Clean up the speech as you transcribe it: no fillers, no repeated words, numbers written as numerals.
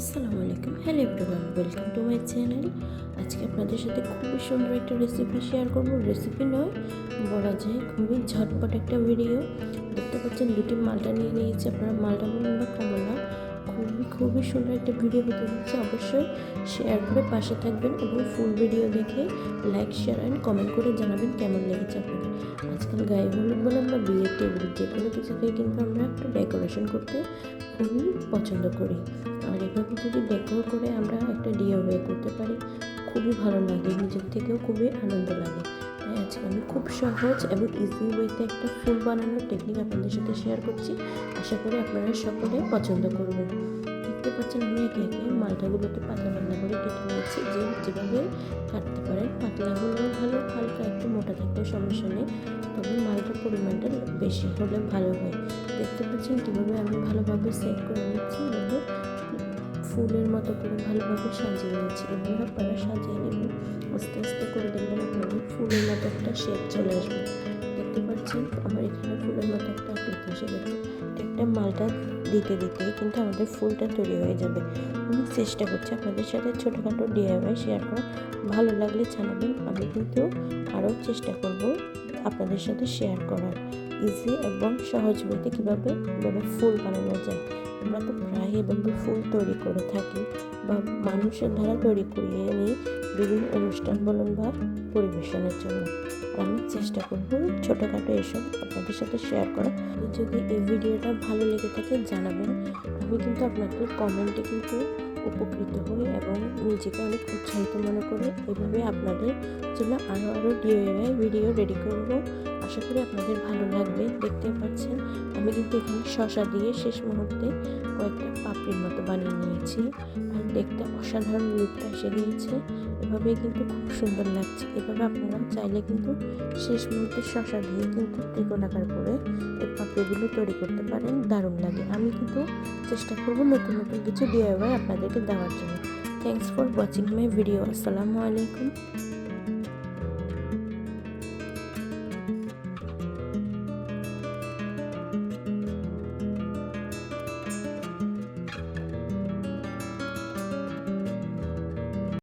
আসসালামু আলাইকুম, hello everyone, welcome to my channel. আজকে আপনাদের সাথে খুবই সুন্দর একটা রেসিপি শেয়ার করব। রেসিপি নয়, বলা যায় খুবই ঝটপট একটা ভিডিও। দেখতে পাচ্ছেন দুটি মালটা নিয়ে নিয়েছি, আপনারা মালটা বলুন বা কমলা। খুবই সুন্দর একটা ভিডিও হতে যাচ্ছে। অবশ্যই শেয়ার করে পাশে থাকবেন এবং ফুল ভিডিও দেখে লাইক, শেয়ার অ্যান্ড কমেন্ট করে জানাবেন কেমন লেগেছে আপনাদের। আজকাল গায়ে হলুদ বলেন বা বিয়ের টেবিল যে কোনো কিছুতেই কিন্তু আমরা একটু ডেকোরেশন করতে খুবই পছন্দ করি। আর এভাবে যদি ডেকোর করে আমরা একটা ডিআইওয়াই করতে পারি, খুবই ভালো লাগে, নিজের থেকেও খুবই আনন্দ লাগে। তাই আজকে আমি খুব সহজ এবং ইজি ওয়েতে একটা ফুল বানানোর টেকনিক আপনাদের সাথে শেয়ার করছি। আশা করি আপনারা সকলে পছন্দ করবেন। দেখতে পাচ্ছেন আমি একে একে মালটাগুলোকে পাতলা পাতলা করে কেটে নিয়েছি। যেভাবে কাটতে পারেন, পাতলা হলেও ভালো, হালকা একটু মোটা থাকলেও সমস্যা নেই, তবে মালটার পরিমাণটা বেশি হলে ভালো হয়। দেখতে পাচ্ছেন কীভাবে আমি ভালোভাবে সেট করে নিচ্ছি, এভাবে ফুলের মতো করে ভালোভাবে সাজিয়ে নিচ্ছি। এভাবে আপনারা সাজিয়ে নেবেন, আস্তে আস্তে করে দেখবেন আপনাদের ফুলের মতো একটা শেপ চলে আসবে। দেখতে পাচ্ছেন আমার এখানে ফুলের মতো একটা আকৃতি এসে গেছে। একটা মালটা দিতে দিতে কিন্তু আমাদের ফুলটা তৈরি হয়ে যাবে। আমি চেষ্টা করছি আপনাদের সাথে ছোটোখাটো ডিআইওয়াই শেয়ার করা। ভালো লাগলে জানাবেন, আমি কিন্তু আরও চেষ্টা করব আপনাদের সাথে শেয়ার করার ইজি এবং সহজ ওয়েতে কীভাবে ফুল বানানো যায়। আমরা তো প্রায় এভাবে ফুল তৈরি করে থাকি বা মানুষের দ্বারা তৈরি করিয়ে নিই বিভিন্ন অনুষ্ঠান বলুন বা পরিবেশনের জন্য। আমি চেষ্টা করব ছোটোখাটো এসব আপনাদের সাথে শেয়ার করা। যদি এই ভিডিওটা ভালো লেগে থাকে জানাবেন, আমি কিন্তু আপনাদের কমেন্টে কিন্তু উপকৃত হই এবং নিজেকে অনেক উৎসাহিত মনে করি। এভাবে আপনাদের জন্য আরও ডিআইওয়াই ভিডিও রেডি করব। আশা করি আপনাদের ভালো লাগবে। দেখতে পাচ্ছেন আমি কিন্তু এখানে শসা দিয়ে শেষ মুহূর্তে কয়েকটা পাপড়ির মতো বানিয়ে নিয়েছি, আর দেখতে অসাধারণ লুকটা এসে গিয়েছে। এভাবেই কিন্তু খুব সুন্দর লাগছে। এভাবে আপনারা চাইলে কিন্তু শেষ মুহূর্তে শসা দিয়ে কিন্তু ত্রিকোণাকার করে এই পাপড়িগুলো তৈরি করতে পারেন, দারুণ লাগে। আমি কিন্তু চেষ্টা করব নতুন নতুন কিছু ডিআইওয়াই আপনাদেরকে দেওয়ার জন্য। Thanks for watching my video. আসসালামু আলাইকুম।